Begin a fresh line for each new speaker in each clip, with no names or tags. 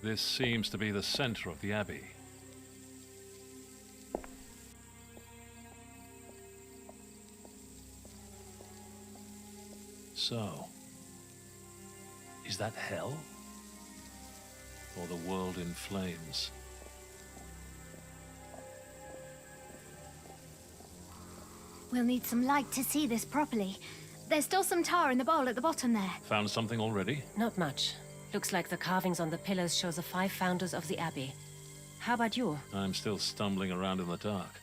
This seems to be the center of the abbey. So, is that hell? Or the world in flames?
We'll need some light to see this properly. There's still some tar in the bowl at the bottom there.
Found something already?
Not much. Looks like the carvings on the pillars show the 5 founders of the abbey. How about you?
I'm still stumbling around in the dark.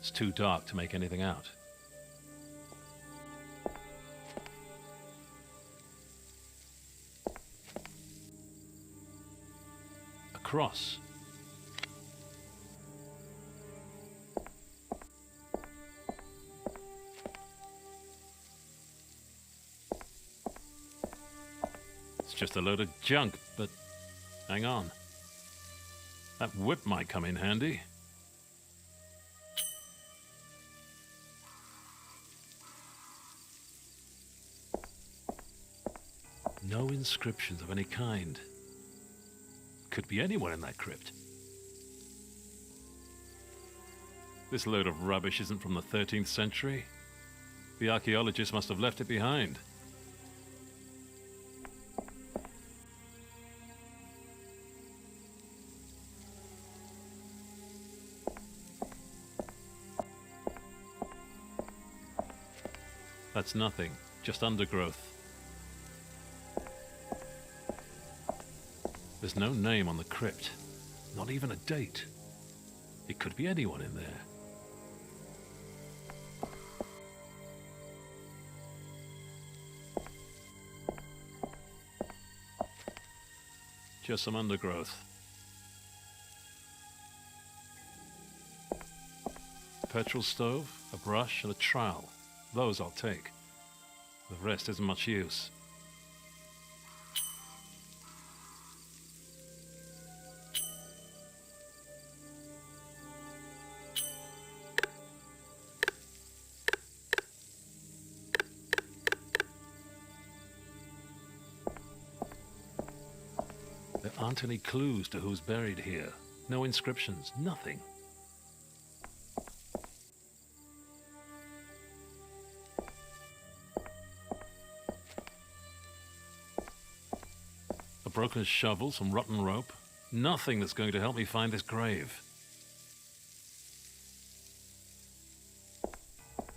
It's too dark to make anything out. A cross. It's just a load of junk, but hang on. That whip might come in handy. No inscriptions of any kind. Could be anyone in that crypt. This load of rubbish isn't from the 13th century. The archaeologists must have left it behind. That's nothing, just undergrowth. There's no name on the crypt, not even a date. It could be anyone in there. Just some undergrowth. A petrol stove, a brush, and a trowel. Those I'll take. The rest isn't much use. There aren't any clues to who's buried here. No inscriptions, nothing. A broken shovel, some rotten rope. Nothing that's going to help me find this grave.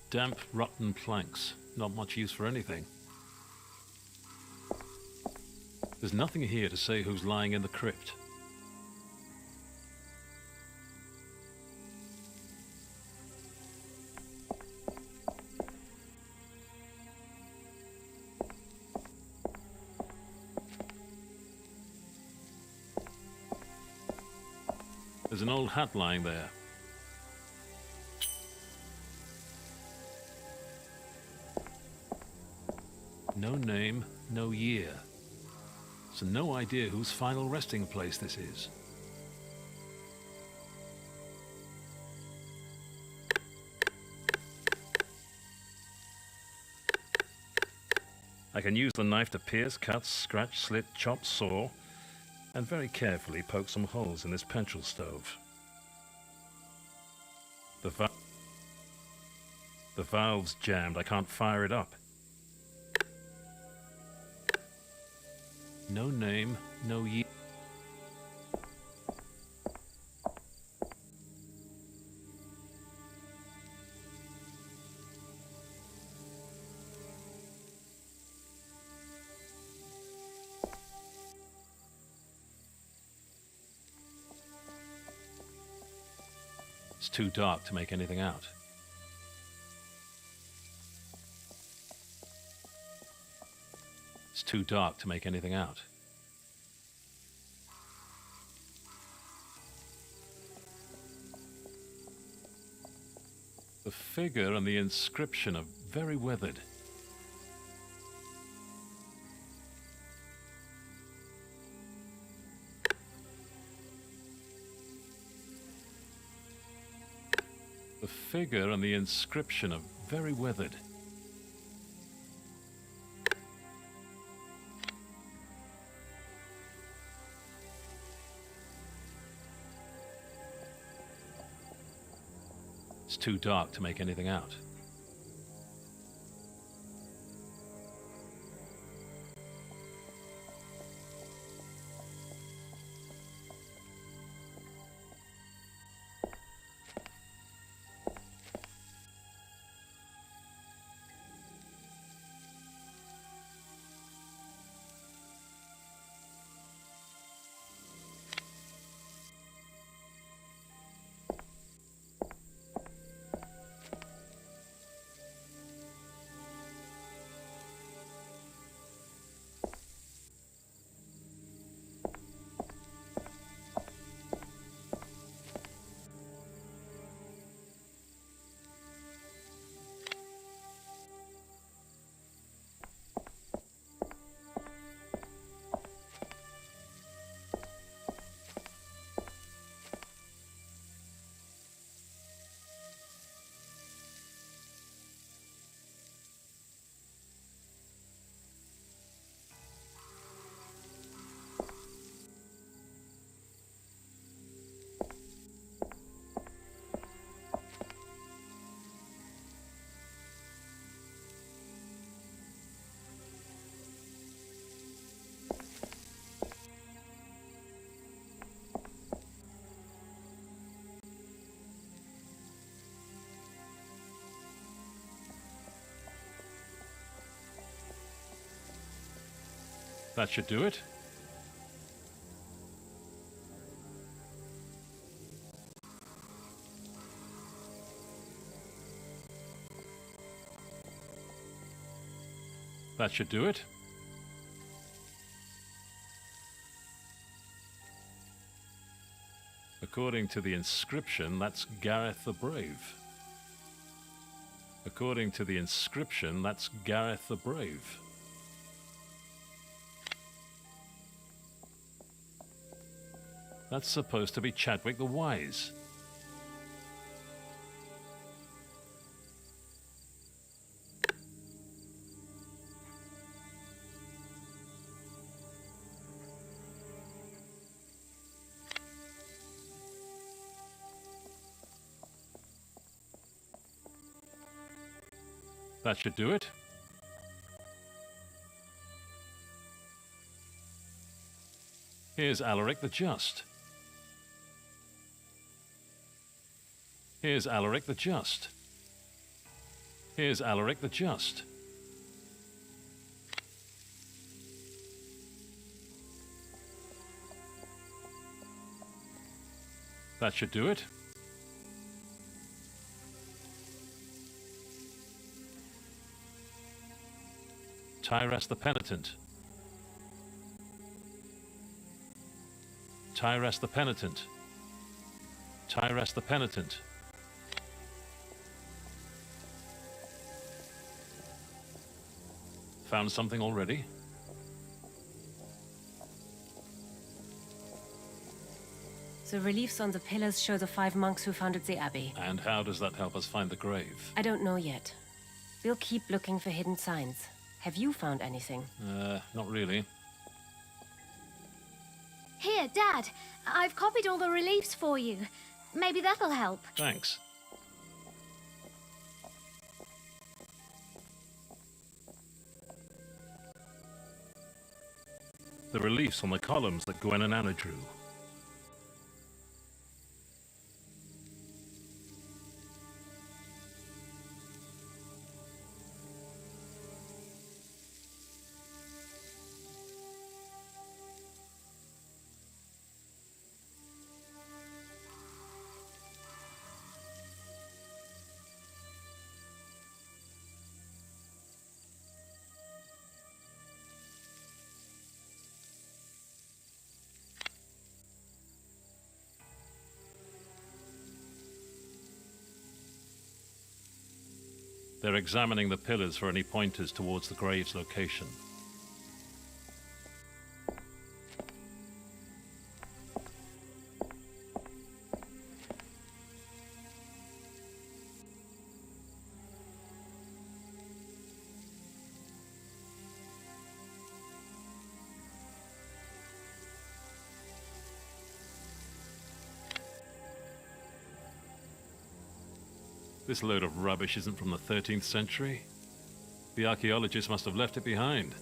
Damp, rotten planks. Not much use for anything. There's nothing here to say who's lying in the crypt. There's an old hat lying there. No name, no year. So no idea whose final resting place this is. I can use the knife to pierce, cut, scratch, slit, chop, saw, and very carefully poke some holes in this petrol stove. The valve's jammed. I can't fire it up. No name, no year. It's too dark to make anything out. It's too dark to make anything out. The figure and the inscription are very weathered. The figure and the inscription are very weathered. It's too dark to make anything out. That should do it. That should do it. According to the inscription, that's Gareth the Brave. According to the inscription, that's Gareth the Brave. That's supposed to be Chadwick the Wise. That should do it. Here's Alaric the Just. Here's Alaric the Just. Here's Alaric the Just. That should do it. Tyras the Penitent. Tyras the Penitent. Tyras the Penitent. Found something already?
The reliefs on the pillars show the 5 monks who founded the abbey.
And how does that help us find the grave?
I don't know yet. We'll keep looking for hidden signs. Have you found anything?
Not really.
Here, Dad. I've copied all the reliefs for you. Maybe that'll help.
Thanks. The reliefs on the columns that Gwen and Anna drew. They're examining the pillars for any pointers towards the grave's location. This load of rubbish isn't from the 13th century. The archaeologists must have left it behind.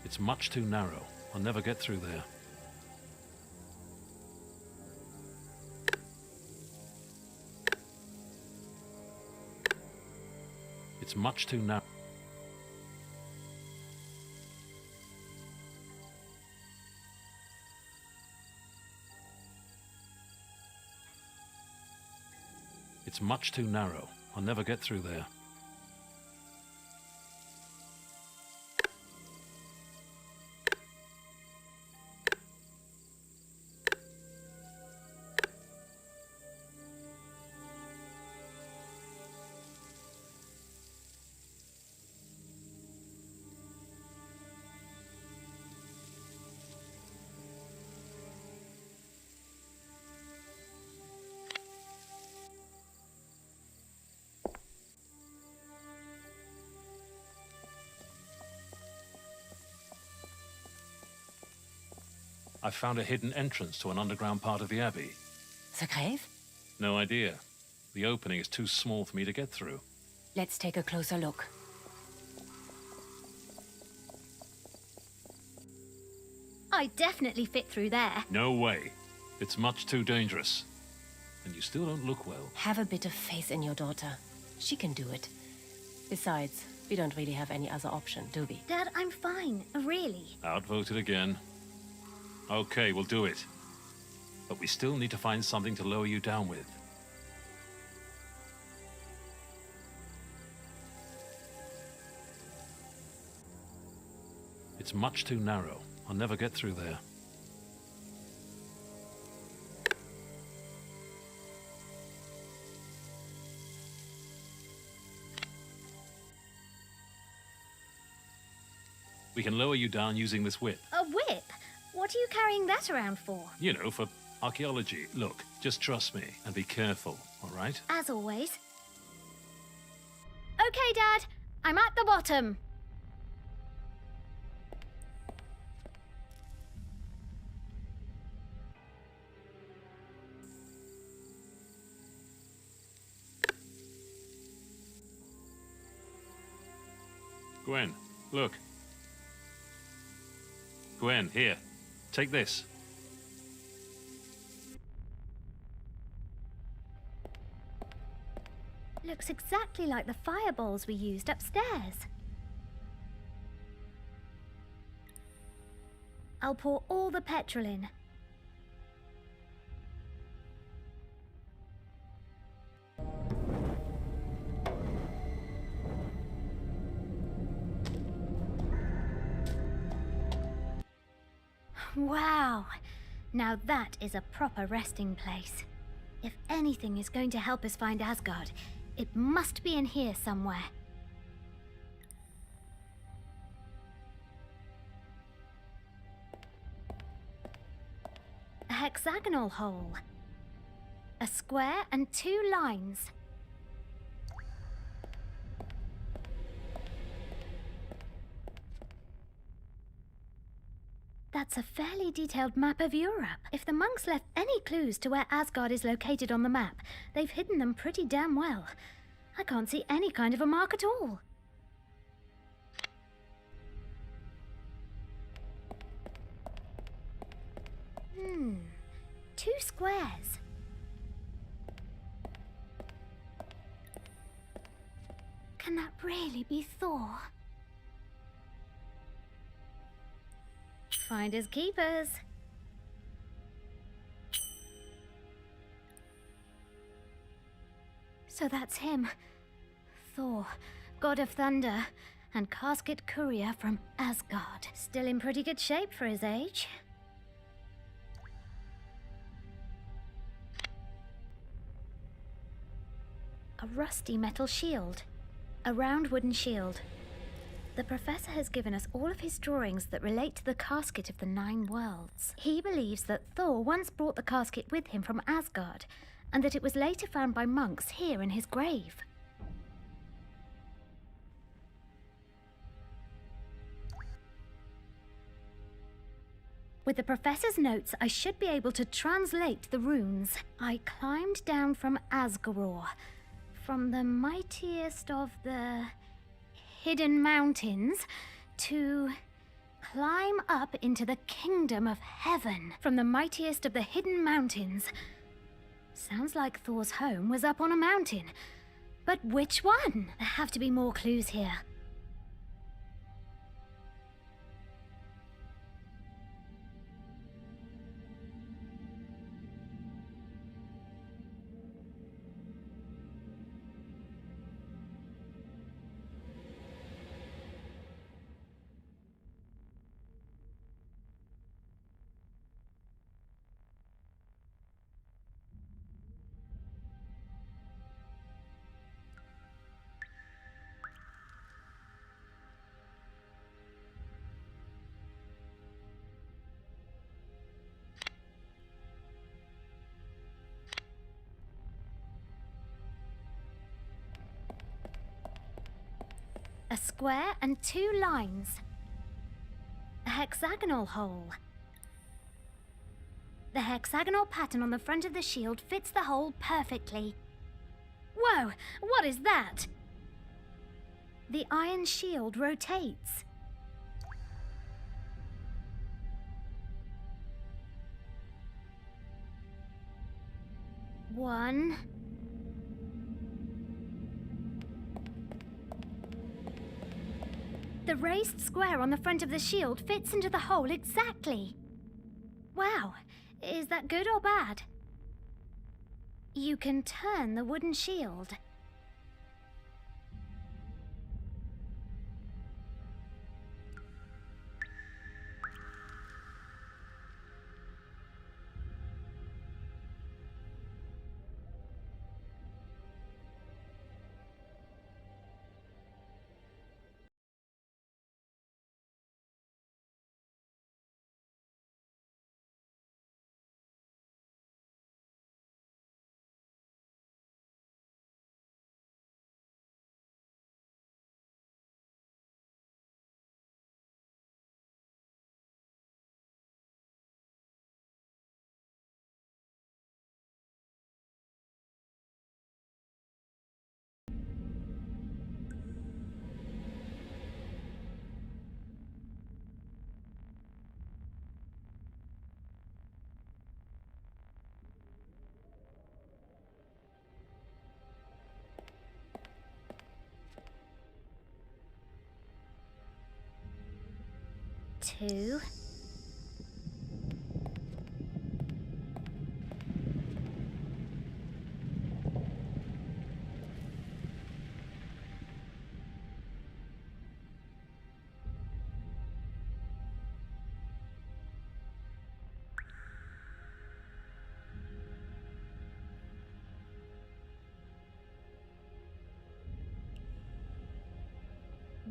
It's much too narrow. I'll never get through there. It's much too narrow. It's much too narrow. I'll never get through there. I found a hidden entrance to an underground part of the Abbey.
The grave?
No idea. The opening is too small for me to get through.
Let's take a closer look.
I definitely fit through there.
No way. It's much too dangerous. And you still don't look well.
Have a bit of faith in your daughter. She can do it. Besides, we don't really have any other option, do we?
Dad, I'm fine. Really.
Outvoted again. Okay, we'll do it. But we still need to find something to lower you down with. It's much too narrow. I'll never get through there. We can lower you down using this whip.
A whip? What are you carrying that around for?
You know, for archaeology. Look, just trust me and be careful, all right?
As always. Okay, Dad. I'm at the bottom.
Gwen, look. Gwen, here. Take this.
Looks exactly like the fireballs we used upstairs. I'll pour all the petrol in. Wow! Now that is a proper resting place. If anything is going to help us find Asgard, it must be in here somewhere. A hexagonal hole. A square and 2 lines. That's a fairly detailed map of Europe. If the monks left any clues to where Asgard is located on the map, they've hidden them pretty damn well. I can't see any kind of a mark at all. Two squares. Can that really be Thor? Finders keepers. So that's him. Thor, god of thunder, and casket courier from Asgard. Still in pretty good shape for his age. A rusty metal shield. A round wooden shield. The professor has given us all of his drawings that relate to the casket of the 9 worlds. He believes that Thor once brought the casket with him from Asgard, and that it was later found by monks here in his grave. With the professor's notes, I should be able to translate the runes. I climbed down from Asgaror, from the mightiest of the hidden mountains, to Climb up into the kingdom of heaven from the mightiest of the hidden mountains. Sounds like Thor's home was up on a mountain. But which one? There have to be more clues here. A square and 2 lines. A hexagonal hole. The hexagonal pattern on the front of the shield fits the hole perfectly. Whoa! What is that? The iron shield rotates. One. The raised square on the front of the shield fits into the hole exactly. Wow, is that good or bad? You can turn the wooden shield. Two.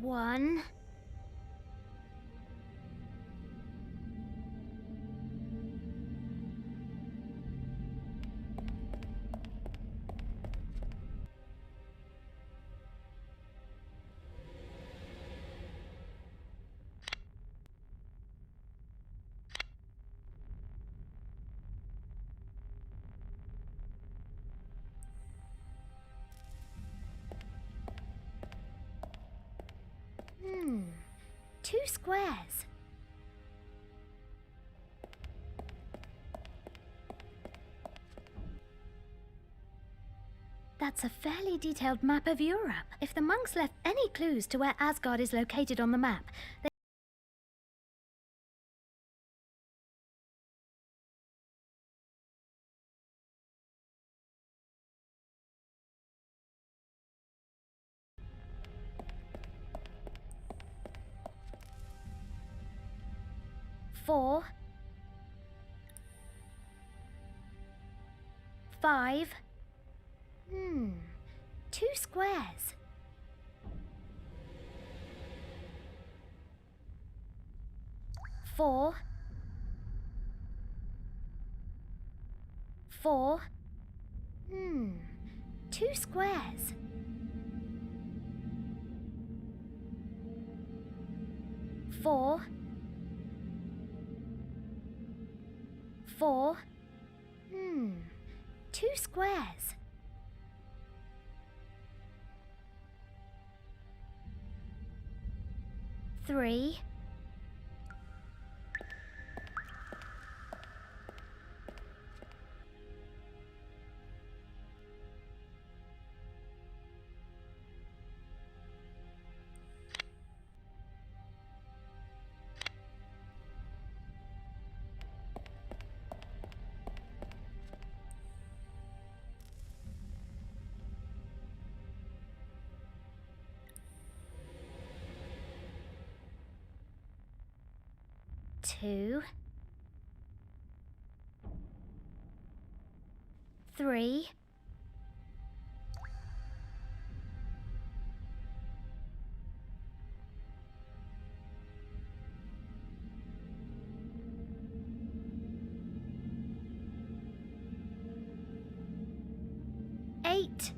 One. Two squares. That's a fairly detailed map of Europe. If the monks left any clues to where Asgard is located on the map, they... Four. 5. Two squares. Four. 4. Two squares. 4. 4. Two squares. 3. 2, 3, 8,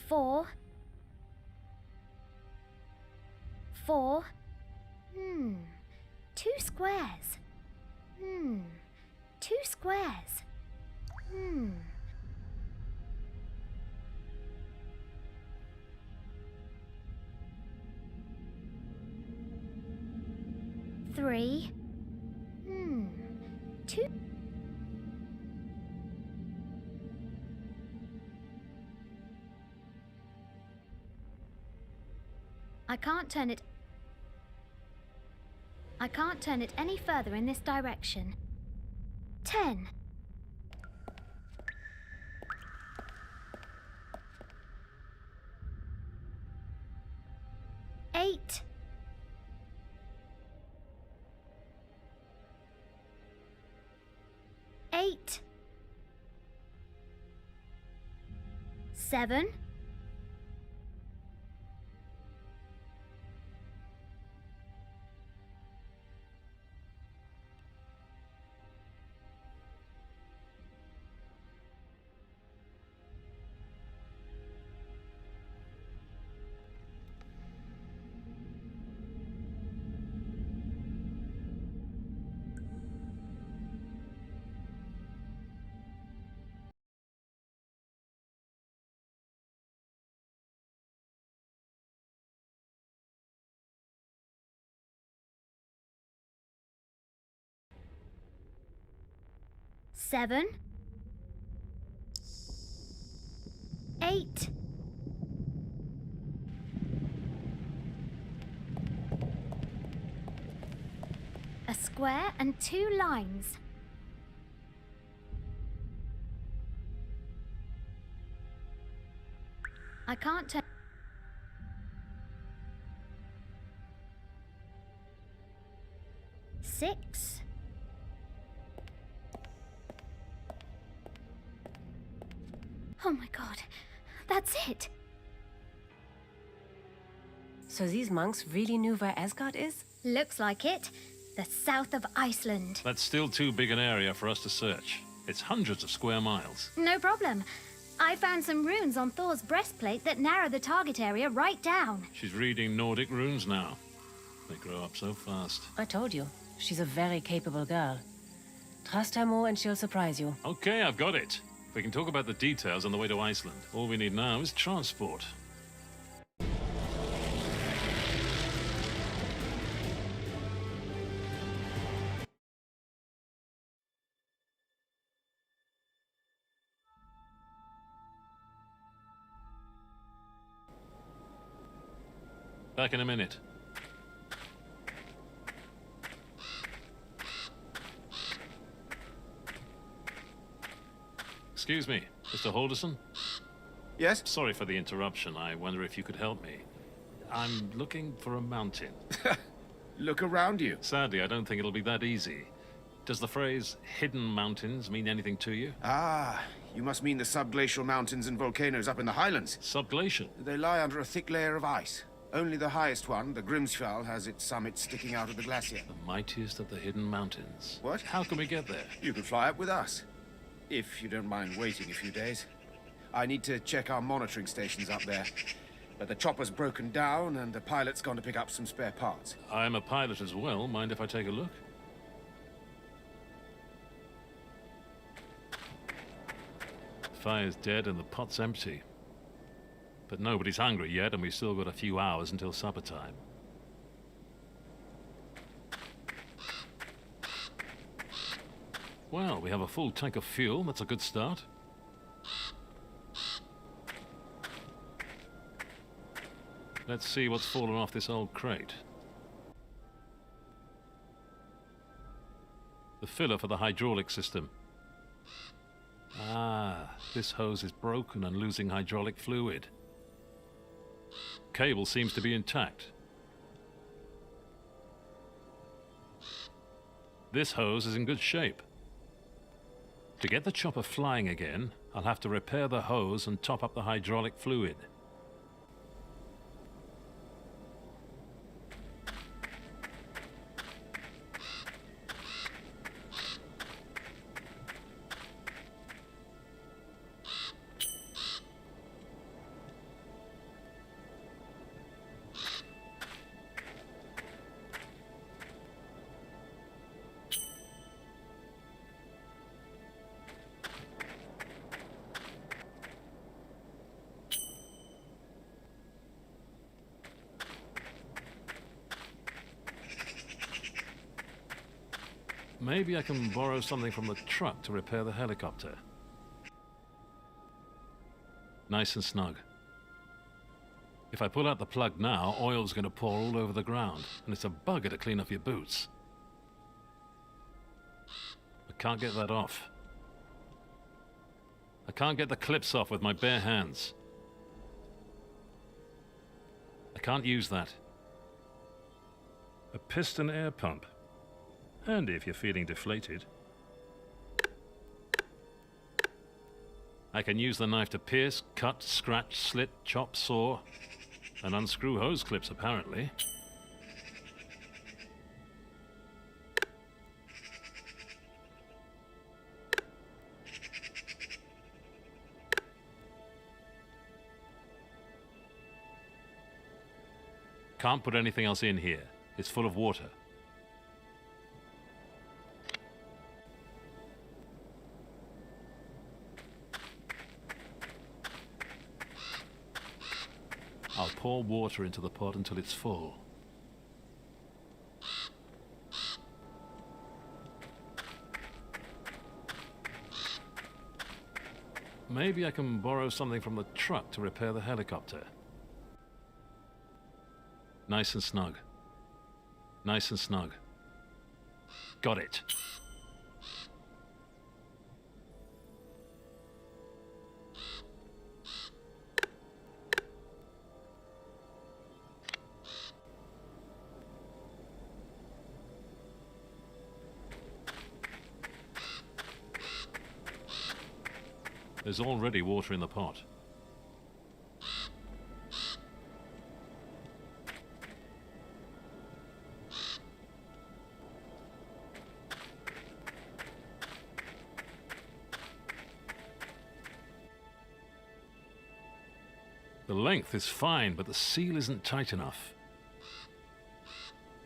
4, 4. 2 squares. 2 squares. 3. 2. I can't turn it any further in this direction. 10. 8. 8. 7. 7. 8. 1 square and 2 lines. I can't turn. 6. 'Oh my god, that's it!
So these monks really knew where Asgard is?
Looks like it. The south of Iceland.
That's still too big an area for us to search. It's hundreds of square miles.
No problem. I found some runes on Thor's breastplate that narrow the target area right down.
She's reading Nordic runes now. They grow up so fast.
I told you, she's a very capable girl. Trust her more and she'll surprise you.
Okay, I've got it. We can talk about the details on the way to Iceland. All we need now is transport. Back in a minute. Excuse me, Mr. Halderson?
Yes?
Sorry for the interruption. I wonder if you could help me. I'm looking for a mountain.
Look around you.
Sadly, I don't think it'll be that easy. Does the phrase hidden mountains mean anything to you?
Ah, you must mean the subglacial mountains and volcanoes up in the highlands.
Subglacial?
They lie under a thick layer of ice. Only the highest one, the Grimsfjall, has its summit sticking out of the glacier.
The mightiest of the hidden mountains.
What?
How can we get there?
You can fly up with us. If you don't mind waiting a few days. I need to check our monitoring stations up there. But the chopper's broken down, and the pilot's gone to pick up some spare parts.
I'm a pilot as well. Mind if I take a look? The fire's dead and the pot's empty. But nobody's hungry yet, and we've still got a few hours until supper time. Well, we have a full tank of fuel. That's a good start. Let's see what's fallen off this old crate. The filler for the hydraulic system. Ah, this hose is broken and losing hydraulic fluid. Cable seems to be intact. This hose is in good shape. To get the chopper flying again, I'll have to repair the hose and top up the hydraulic fluid. Maybe I can borrow something from the truck to repair the helicopter. Nice and snug. If I pull out the plug now, oil's going to pour all over the ground, and it's a bugger to clean off your boots. I can't get that off. I can't get the clips off with my bare hands. I can't use that.
A piston air pump. Handy if you're feeling deflated.
I can use the knife to pierce, cut, scratch, slit, chop, saw, and unscrew hose clips, apparently. Can't put anything else in here. It's full of water. I'll pour water into the pot until it's full. Maybe I can borrow something from the truck to repair the helicopter. Nice and snug. Nice and snug. Got it. There's already water in the pot. The length is fine, but the seal isn't tight enough.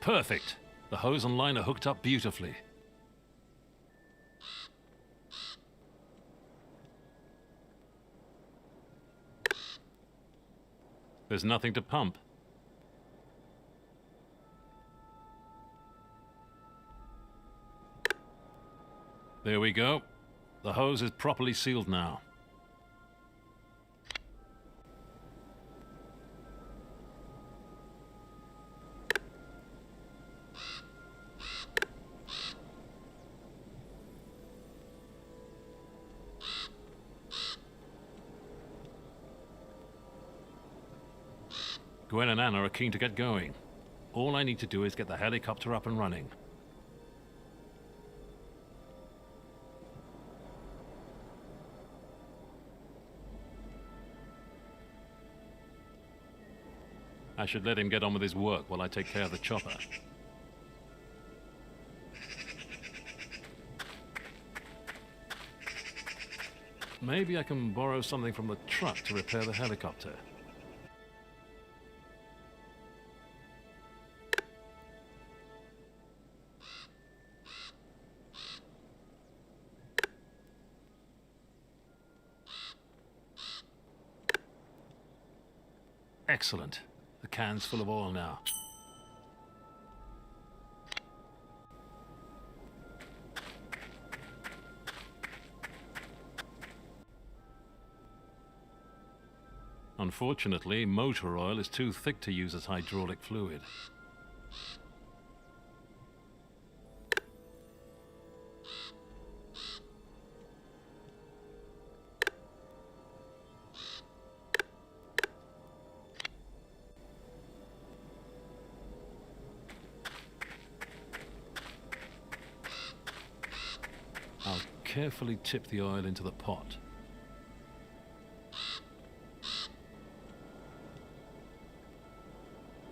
Perfect! The hose and line are hooked up beautifully. There's nothing to pump. There we go. The hose is properly sealed now. Gwen and Anna are keen to get going. All I need to do is get the helicopter up and running. I should let him get on with his work while I take care of the chopper.
Maybe I can borrow something from the truck to repair the helicopter. Excellent. The can's full of oil now. Unfortunately, motor oil is too thick to use as hydraulic fluid. I'll carefully tip the oil into the pot.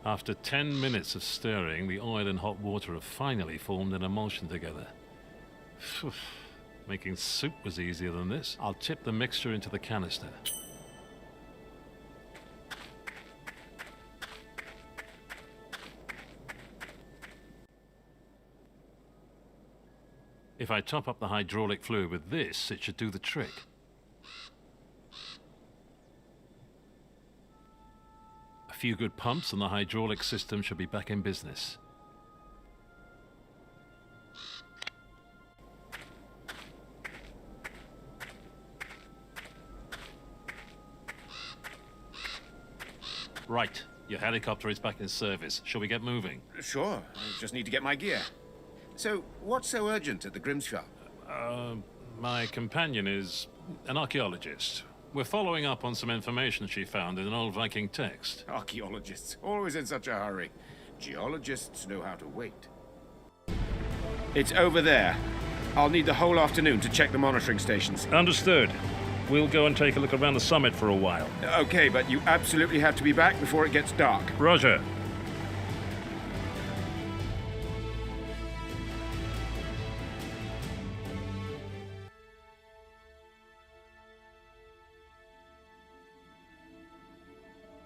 After 10 minutes of stirring, the oil and hot water have finally formed an emulsion together. Phew. Making soup was easier than this. I'll tip the mixture into the canister. If I top up the hydraulic fluid with this, it should do the trick. A few good pumps and the hydraulic system should be back in business. Right, your helicopter is back in service. Shall we get moving?
Sure, I just need to get my gear. So, what's so urgent at the Grimshaw?
My companion is an archaeologist. We're following up on some information she found in an old Viking text.
Archaeologists, always in such a hurry. Geologists know how to wait. It's over there. I'll need the whole afternoon to check the monitoring stations.
Understood. We'll go and take a look around the summit for a while.
Okay, but you absolutely have to be back before it gets dark.
Roger.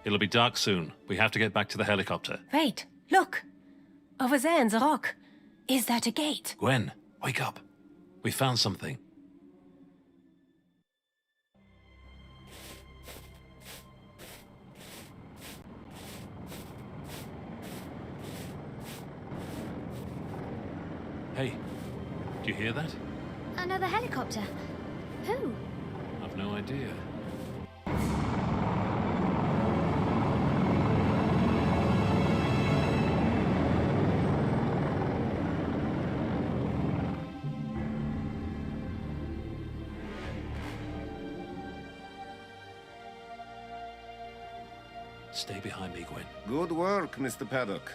It'll be dark soon. We have to get back to the helicopter.
Wait, look! Over there in the rock. Is that a gate?
Gwen, wake up. We found something. Hey, do you hear that?
Another helicopter. Who?
I've no idea. Stay behind me, Gwen.
Good work, Mr. Paddock.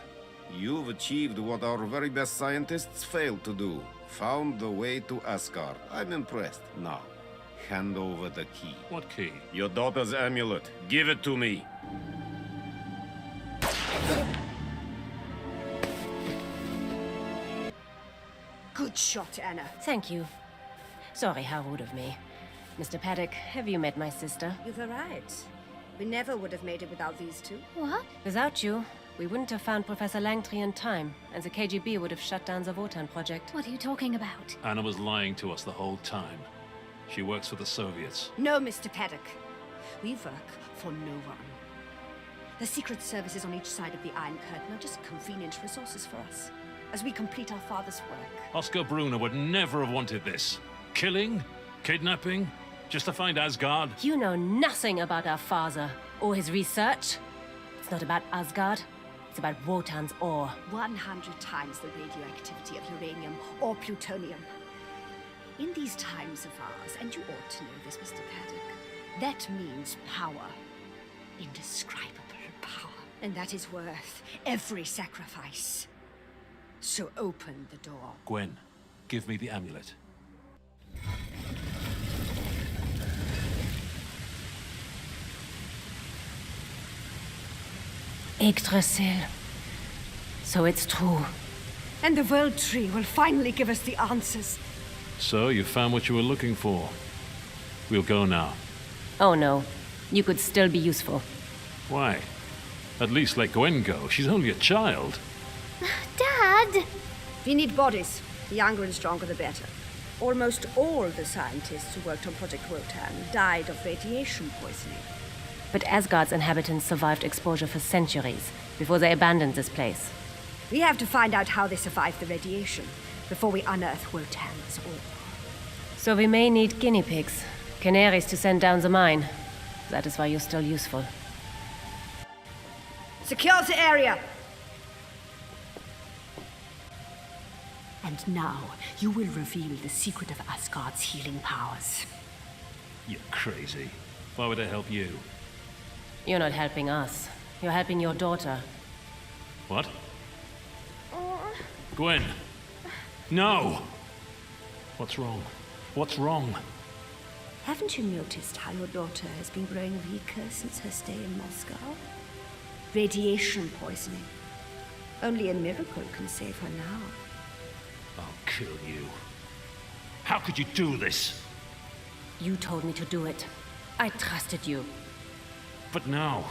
You've achieved what our very best scientists failed to do. Found the way to Asgard. I'm impressed. Now, hand over the key.
What key?
Your daughter's amulet. Give it to me.
Good shot, Anna.
Thank you. Sorry, how rude of me. Mr. Paddock, have you met my sister?
You were right. We never would have made it without these two.
What?
Without you, we wouldn't have found Professor Langtry in time, and the KGB would have shut down the Wotan project.
What are you talking about?
Anna was lying to us the whole time. She works for the Soviets.
No, Mr. Paddock. We work for no one. The secret services on each side of the Iron Curtain are just convenient resources for us, as we complete our father's work.
Oscar Brunner would never have wanted this. Killing? Kidnapping? Just to find Asgard?
You know nothing about our father or his research. It's not about Asgard. It's about Wotan's ore.
100 times the radioactivity of uranium or plutonium. In these times of ours, and you ought to know this, Mr. Paddock, that means power. Indescribable power. And that is worth every sacrifice. So open the door.
Gwen, give me the amulet.
Yggdrasil. So it's true.
And the World Tree will finally give us the answers.
So, you found what you were looking for. We'll go now.
Oh no. You could still be useful.
Why? At least let Gwen go. She's only a child.
Dad!
We need bodies. The younger and stronger, the better. Almost all the scientists who worked on Project Wotan died of radiation poisoning.
But Asgard's inhabitants survived exposure for centuries before they abandoned this place.
We have to find out how they survived the radiation before we unearth Wotan's ore.
So we may need guinea pigs, canaries to send down the mine. That is why you're still useful.
Secure the area! And now, you will reveal the secret of Asgard's healing powers.
You're crazy. Why would I help you?
You're not helping us. You're helping your daughter.
What? Gwen! No! What's wrong? What's wrong?
Haven't you noticed how your daughter has been growing weaker since her stay in Moscow? Radiation poisoning. Only a miracle can save her now.
I'll kill you. How could you do this?
You told me to do it. I trusted you.
But now,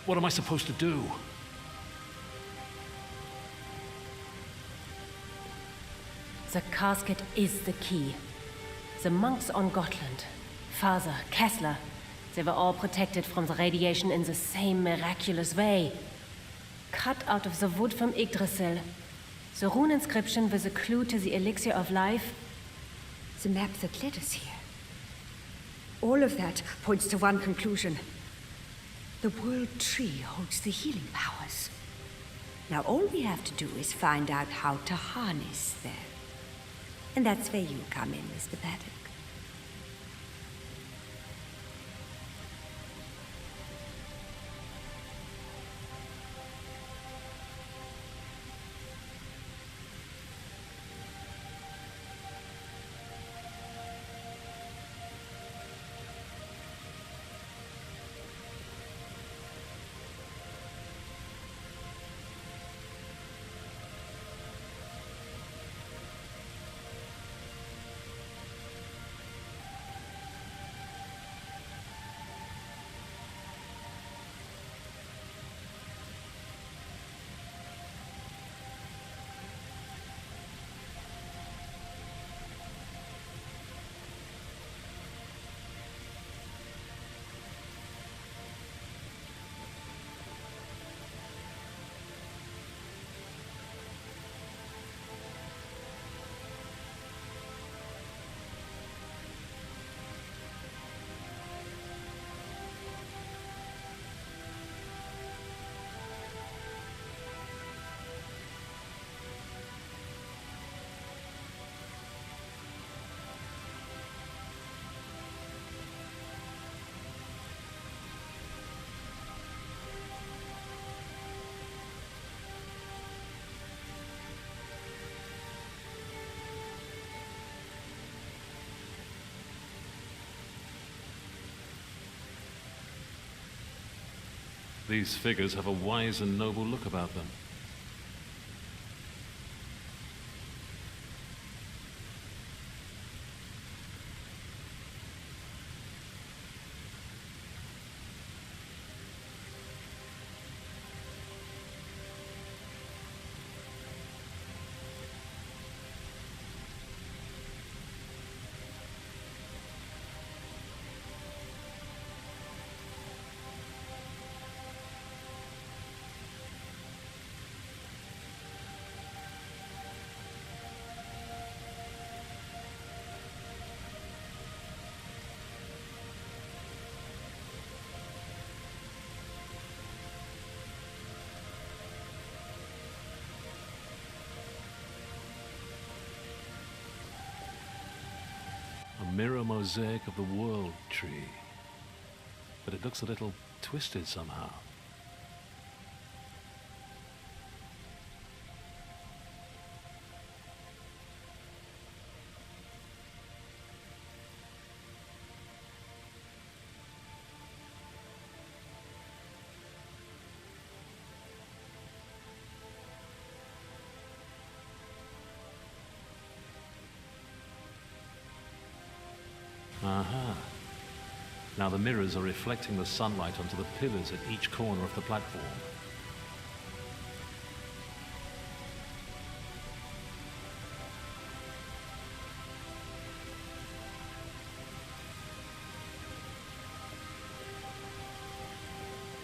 what am I supposed to do?
The casket is the key. The monks on Gotland, Father, Kessler, they were all protected from the radiation in the same miraculous way. Cut out of the wood from Yggdrasil, the rune inscription was a clue to the elixir of life.
The map that led us here. All of that points to one conclusion. The World Tree holds the healing powers. Now all we have to do is find out how to harness them. And that's where you come in, Mr. Paddock.
These figures have a wise and noble look about them. A mirror mosaic of the World Tree. But it looks a little twisted somehow. Aha. Now the mirrors are reflecting the sunlight onto the pillars at each corner of the platform.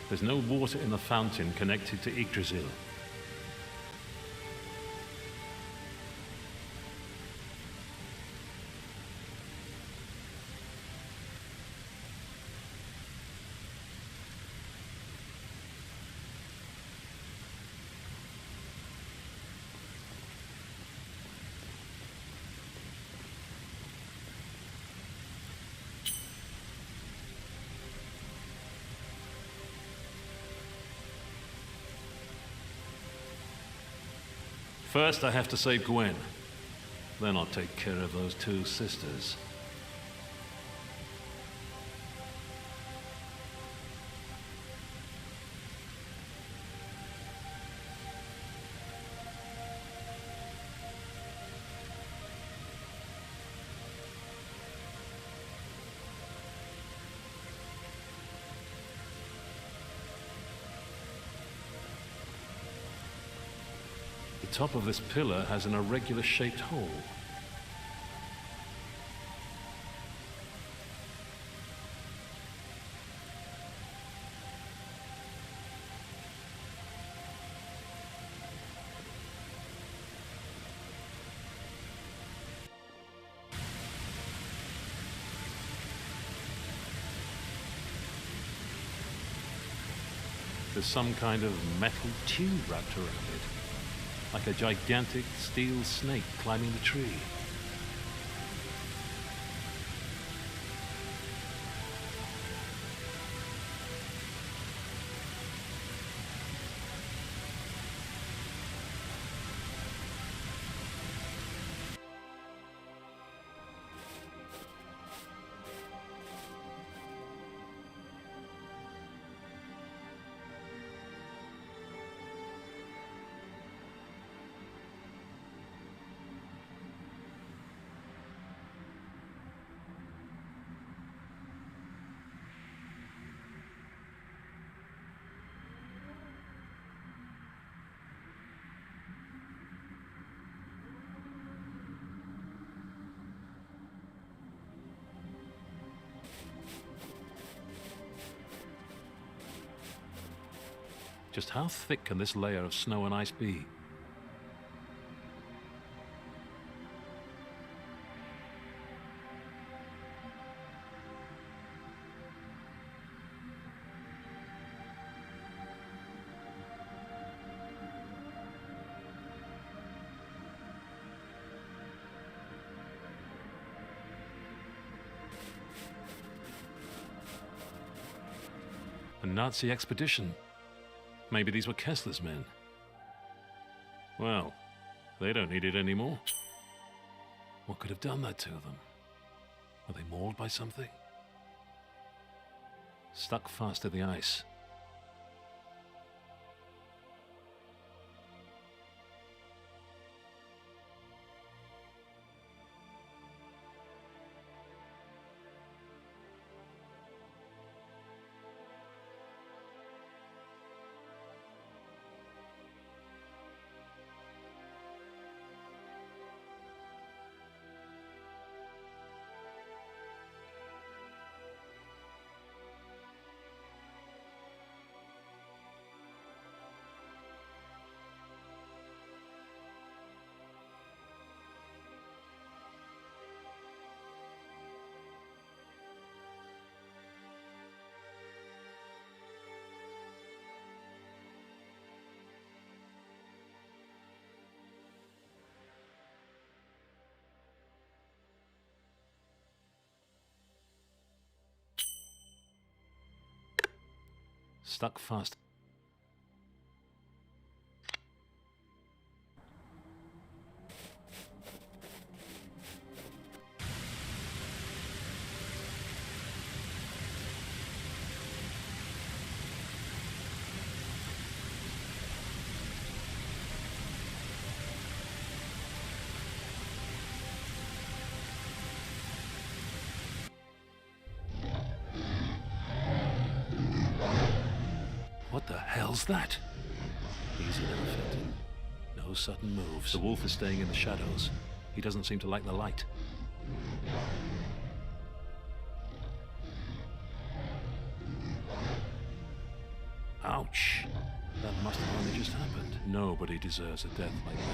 There's no water in the fountain connected to Yggdrasil. First, I have to save Gwen. Then I'll take care of those two sisters. The top of this pillar has an irregular shaped hole. There's some kind of metal tube wrapped around it. Like a gigantic steel snake climbing the tree. Just how thick can this layer of snow and ice be? A Nazi expedition. Maybe these were Kessler's men. Well, they don't need it anymore. What could have done that to them? Were they mauled by something? Stuck fast to the ice. Stuck fast. hell's that? Easy little fit. No sudden moves. The wolf is staying in the shadows. He doesn't seem to like the light. Ouch! That must have only just happened. Nobody deserves a death like that.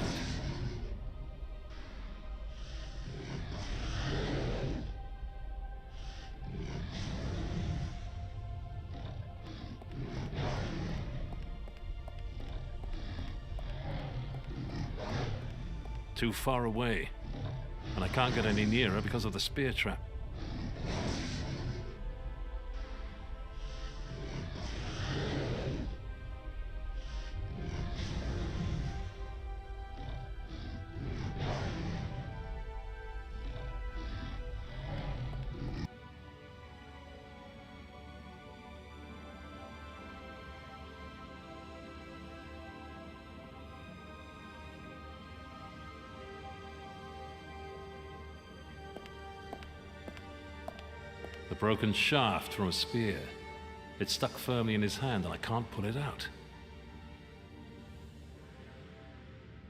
Too far away. And I can't get any nearer because of the spear trap. The broken shaft from a spear. It's stuck firmly in his hand and I can't pull it out.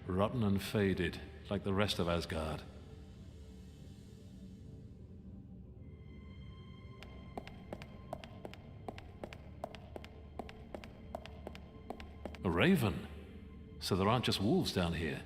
Rotten and faded, like the rest of Asgard. A raven. So there aren't just wolves down here.